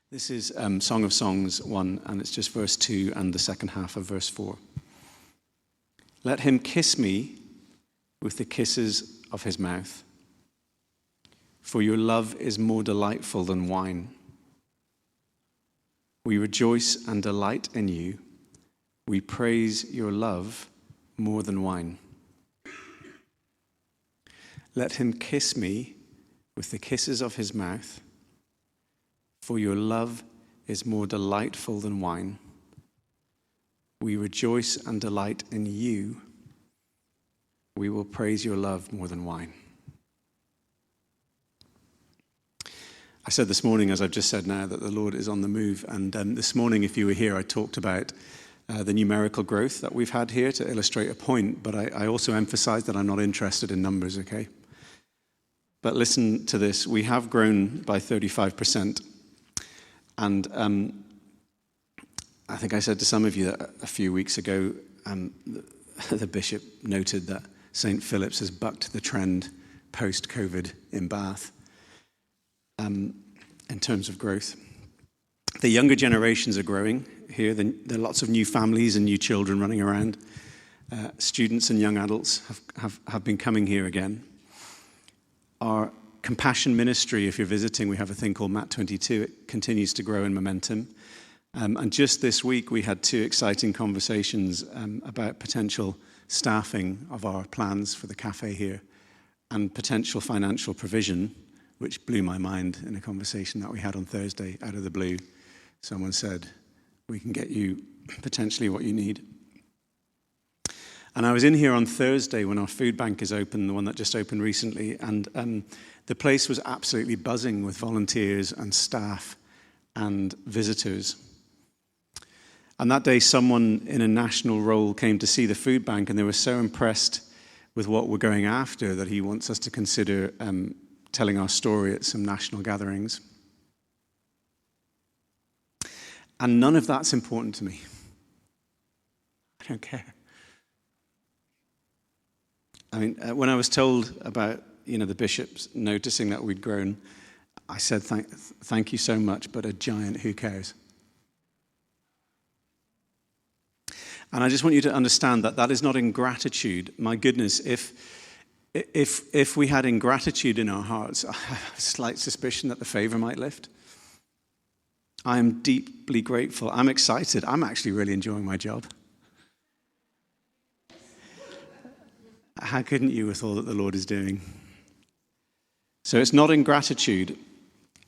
This is Song of Songs 1, and it's just verse 2 and the second half of verse 4. Let him kiss me with the kisses of his mouth, for your love is more delightful than wine. We rejoice and delight in you. We praise your love more than wine. Let him kiss me with the kisses of his mouth, for your love is more delightful than wine. We rejoice and delight in you. We will praise your love more than wine. I said this morning, as I've just said now, that the Lord is on the move. And this morning, if you were here, I talked about the numerical growth that we've had here to illustrate a point. But I also emphasized that I'm not interested in numbers, okay? But listen to this. We have grown by 35%. And I think I said to some of you that a few weeks ago, the bishop noted that St. Philip's has bucked the trend post-COVID in Bath in terms of growth. The younger generations are growing here. There are lots of new families and new children running around. Students and young adults have been coming here again. Our compassion ministry, if you're visiting, we have a thing called Mat 22. It continues to grow in momentum. And just this week, we had 2 exciting conversations about potential staffing of our plans for the cafe here and potential financial provision, which blew my mind in a conversation that we had on Thursday out of the blue. Someone said, we can get you potentially what you need. And I was in here on Thursday when our food bank is open, the one that just opened recently, and the place was absolutely buzzing with volunteers and staff and visitors. And that day, someone in a national role came to see the food bank, and they were so impressed with what we're going after that he wants us to consider telling our story at some national gatherings. And none of that's important to me. I don't care. I mean, when I was told about, the bishops noticing that we'd grown, I said, thank you so much, but a giant who cares? And I just want you to understand that that is not ingratitude. My goodness, if we had ingratitude in our hearts, I have a slight suspicion that the favor might lift. I am deeply grateful. I'm excited. I'm actually really enjoying my job. How couldn't you with all that the Lord is doing? So it's not ingratitude.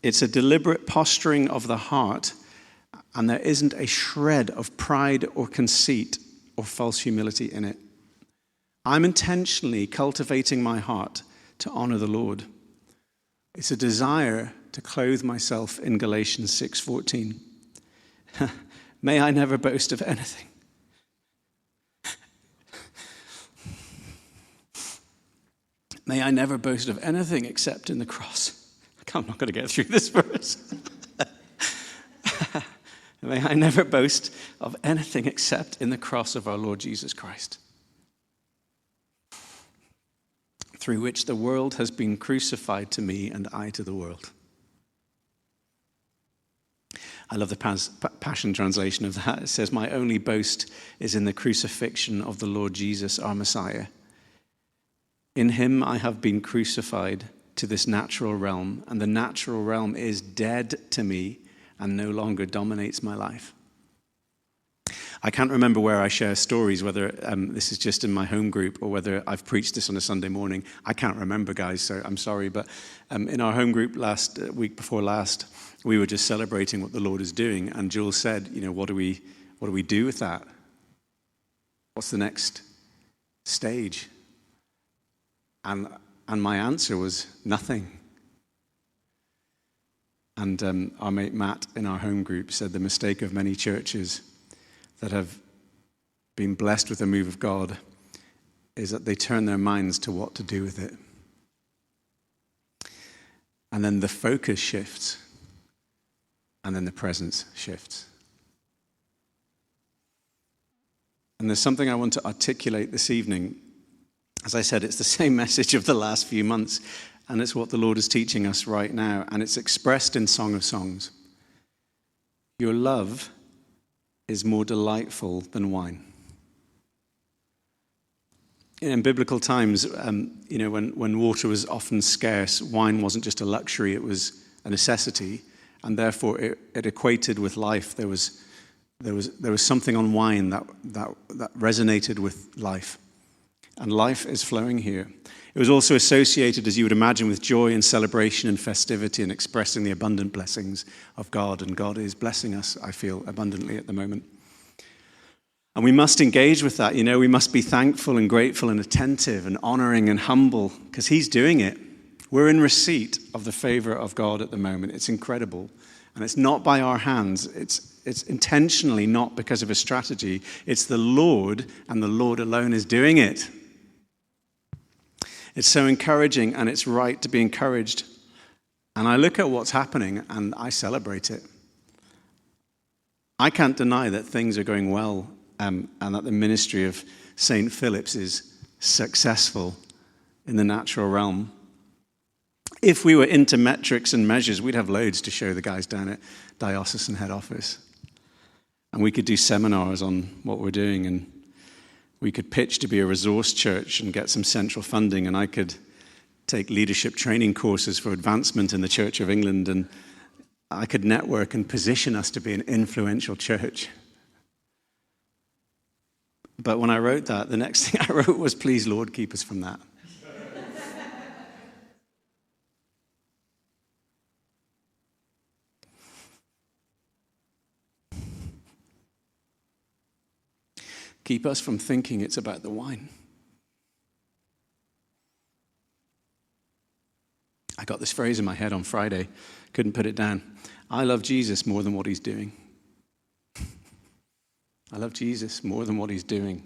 It's a deliberate posturing of the heart, and there isn't a shred of pride or conceit or false humility in it. I'm intentionally cultivating my heart to honor the Lord. It's a desire to clothe myself in Galatians 6:14. May I never boast of anything. May I never boast of anything except in the cross. I'm not going to get through this verse. May I never boast of anything except in the cross of our Lord Jesus Christ, through which the world has been crucified to me and I to the world. I love the Passion translation of that. It says, my only boast is in the crucifixion of the Lord Jesus, our Messiah. In him I have been crucified to this natural realm, and the natural realm is dead to me and no longer dominates my life. I can't remember where I share stories, whether this is just in my home group or whether I've preached this on a Sunday morning. I can't remember, guys, so I'm sorry. But in our home group week before last, we were just celebrating what the Lord is doing. And Jules said, what do we do with that? What's the next stage? And my answer was nothing. And our mate Matt in our home group said the mistake of many churches that have been blessed with a move of God is that they turn their minds to what to do with it. And then the focus shifts, and then the presence shifts. And there's something I want to articulate this evening. As I said, it's the same message of the last few months, and it's what the Lord is teaching us right now, and it's expressed in Song of Songs. Your love is more delightful than wine. In biblical times, when water was often scarce, wine wasn't just a luxury, it was a necessity, and therefore it equated with life. There was something on wine that resonated with life. And life is flowing here. It was also associated, as you would imagine, with joy and celebration and festivity and expressing the abundant blessings of God. And God is blessing us, I feel, abundantly at the moment. And we must engage with that. We must be thankful and grateful and attentive and honoring and humble because he's doing it. We're in receipt of the favor of God at the moment. It's incredible. And it's not by our hands. It's intentionally not because of a strategy. It's the Lord, and the Lord alone is doing it. It's so encouraging, and it's right to be encouraged. And I look at what's happening, and I celebrate it. I can't deny that things are going well, and that the ministry of St. Philip's is successful in the natural realm. If we were into metrics and measures, we'd have loads to show the guys down at diocesan head office. And we could do seminars on what we're doing, and we could pitch to be a resource church and get some central funding, and I could take leadership training courses for advancement in the Church of England, and I could network and position us to be an influential church. But when I wrote that, the next thing I wrote was, please, Lord, keep us from that. Keep us from thinking it's about the wine. I got this phrase in my head on Friday, couldn't put it down. I love Jesus more than what he's doing. I love Jesus more than what he's doing.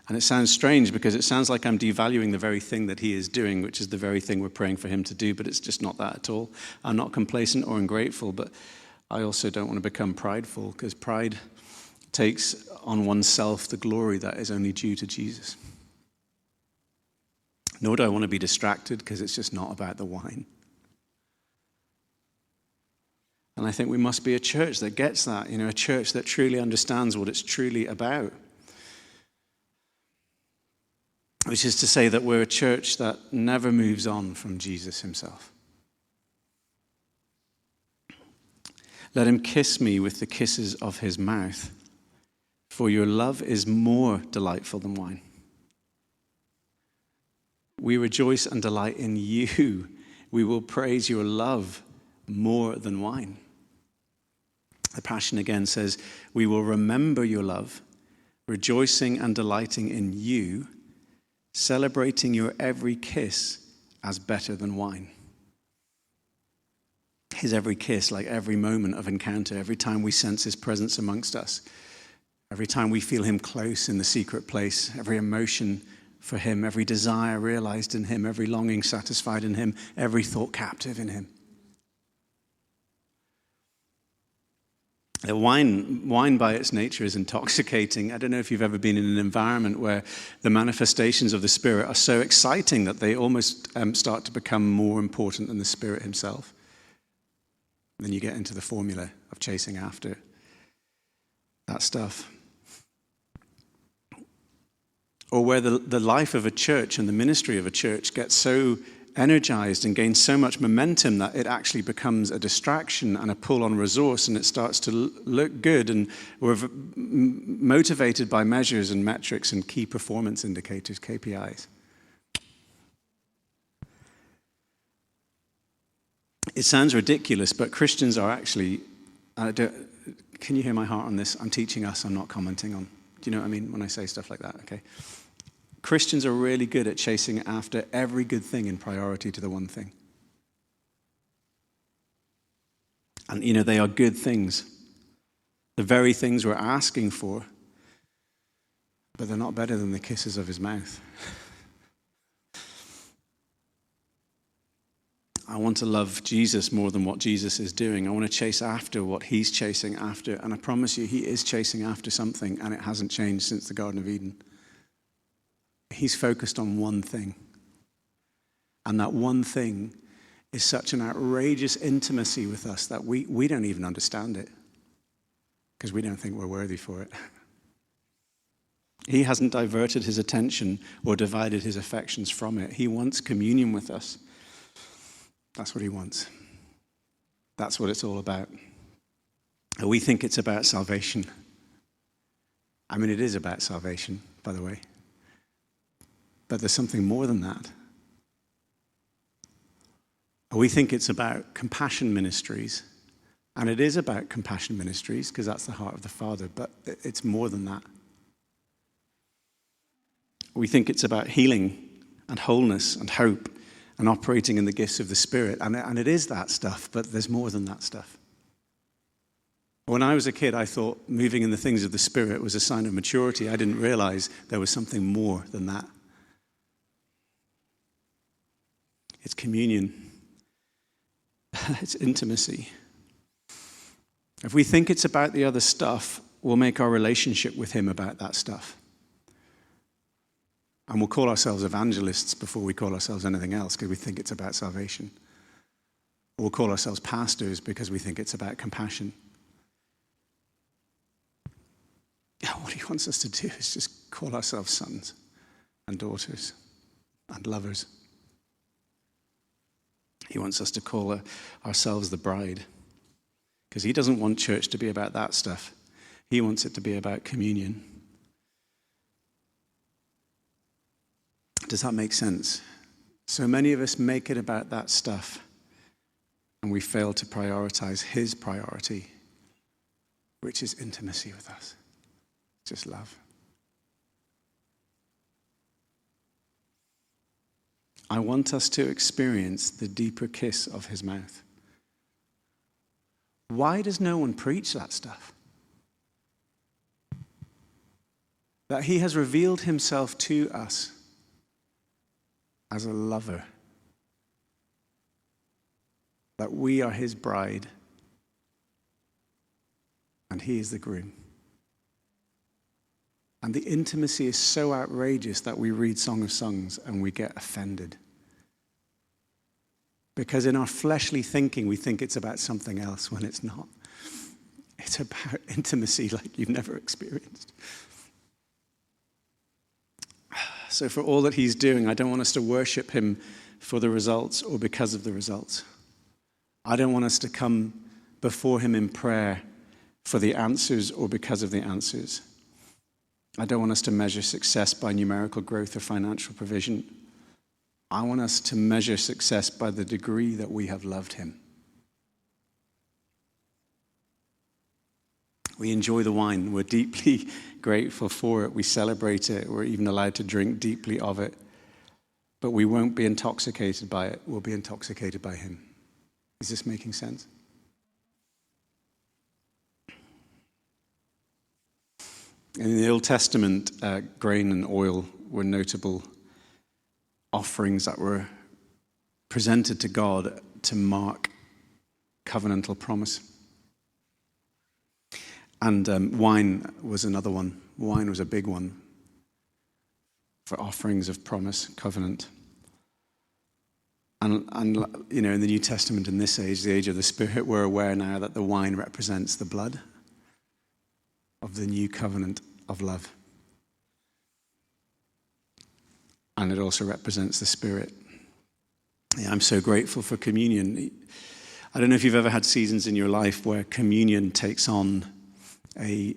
And it sounds strange because it sounds like I'm devaluing the very thing that he is doing, which is the very thing we're praying for him to do, but it's just not that at all. I'm not complacent or ungrateful, but I also don't want to become prideful because pride takes on oneself the glory that is only due to Jesus. Nor do I want to be distracted because it's just not about the wine. And I think we must be a church that gets that, a church that truly understands what it's truly about. Which is to say that we're a church that never moves on from Jesus himself. Let him kiss me with the kisses of his mouth, for your love is more delightful than wine. We rejoice and delight in you. We will praise your love more than wine. The Passion again says, we will remember your love, rejoicing and delighting in you, celebrating your every kiss as better than wine. His every kiss, like every moment of encounter, every time we sense his presence amongst us, every time we feel him close in the secret place, every emotion for him, every desire realized in him, every longing satisfied in him, every thought captive in him. The wine by its nature is intoxicating. I don't know if you've ever been in an environment where the manifestations of the Spirit are so exciting that they almost start to become more important than the Spirit himself. Then you get into the formula of chasing after that stuff. Or where the life of a church and the ministry of a church gets so energized and gains so much momentum that it actually becomes a distraction and a pull on resource, and it starts to look good, and we're motivated by measures and metrics and key performance indicators, KPIs. It sounds ridiculous, but Christians are actually, can you hear my heart on this? I'm teaching us, I'm not commenting on. Do you know what I mean when I say stuff like that? Okay. Christians are really good at chasing after every good thing in priority to the one thing. And, they are good things. The very things we're asking for, but they're not better than the kisses of his mouth. I want to love Jesus more than what Jesus is doing. I want to chase after what he's chasing after. And I promise you, he is chasing after something, and it hasn't changed since the Garden of Eden. He's focused on one thing. And that one thing is such an outrageous intimacy with us that we don't even understand it because we don't think we're worthy for it. He hasn't diverted his attention or divided his affections from it. He wants communion with us. That's what he wants. That's what it's all about. We think it's about salvation. I mean, it is about salvation, by the way. But there's something more than that. We think it's about compassion ministries. And it is about compassion ministries because that's the heart of the Father. But it's more than that. We think it's about healing and wholeness and hope and operating in the gifts of the Spirit. And it is that stuff, but there's more than that stuff. When I was a kid, I thought moving in the things of the Spirit was a sign of maturity. I didn't realize there was something more than that. It's communion. It's intimacy. If we think it's about the other stuff, we'll make our relationship with him about that stuff. And we'll call ourselves evangelists before we call ourselves anything else because we think it's about salvation. Or we'll call ourselves pastors because we think it's about compassion. What he wants us to do is just call ourselves sons and daughters and lovers. He wants us to call ourselves the bride because he doesn't want church to be about that stuff. He wants it to be about communion. Does that make sense? So many of us make it about that stuff and we fail to prioritize his priority, which is intimacy with us. Just love. I want us to experience the deeper kiss of his mouth. Why does no one preach that stuff? That he has revealed himself to us as a lover. That we are his bride and he is the groom. And the intimacy is so outrageous that we read Song of Songs and we get offended. Because in our fleshly thinking, we think it's about something else when it's not. It's about intimacy like you've never experienced. So for all that he's doing, I don't want us to worship him for the results or because of the results. I don't want us to come before him in prayer for the answers or because of the answers. I don't want us to measure success by numerical growth or financial provision. I want us to measure success by the degree that we have loved him. We enjoy the wine. We're deeply grateful for it. We celebrate it. We're even allowed to drink deeply of it. But we won't be intoxicated by it. We'll be intoxicated by him. Is this making sense? In the Old Testament, grain and oil were notable offerings that were presented to God to mark covenantal promise. And wine was another one. Wine was a big one for offerings of promise, covenant. And you know, in the New Testament, in this age, the age of the Spirit, we're aware now that the wine represents the blood of the new covenant of love. And it also represents the Spirit. Yeah, I'm so grateful for communion. I don't know if you've ever had seasons in your life where communion takes on a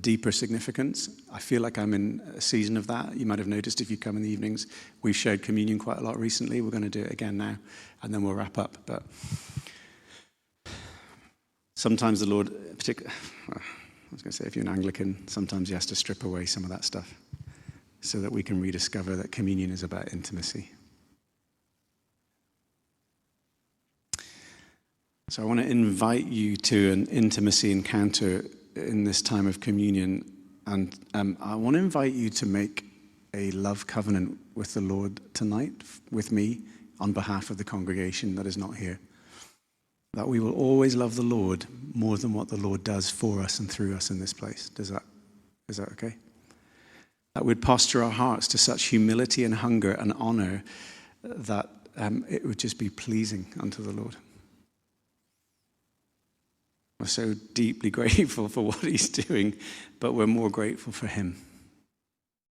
deeper significance. I feel like I'm in a season of that. You might have noticed if you come in the evenings, we've shared communion quite a lot recently. We're going to do it again now, and then we'll wrap up. But sometimes the Lord, I was going to say if you're an Anglican, sometimes he has to strip away some of that stuff so that we can rediscover that communion is about intimacy. So I want to invite you to an intimacy encounter in this time of communion. And I want to invite you to make a love covenant with the Lord tonight, with me, on behalf of the congregation that is not here. That we will always love the Lord more than what the Lord does for us and through us in this place. Is that okay? That we'd posture our hearts to such humility and hunger and honor that it would just be pleasing unto the Lord. We're so deeply grateful for what he's doing, but we're more grateful for him.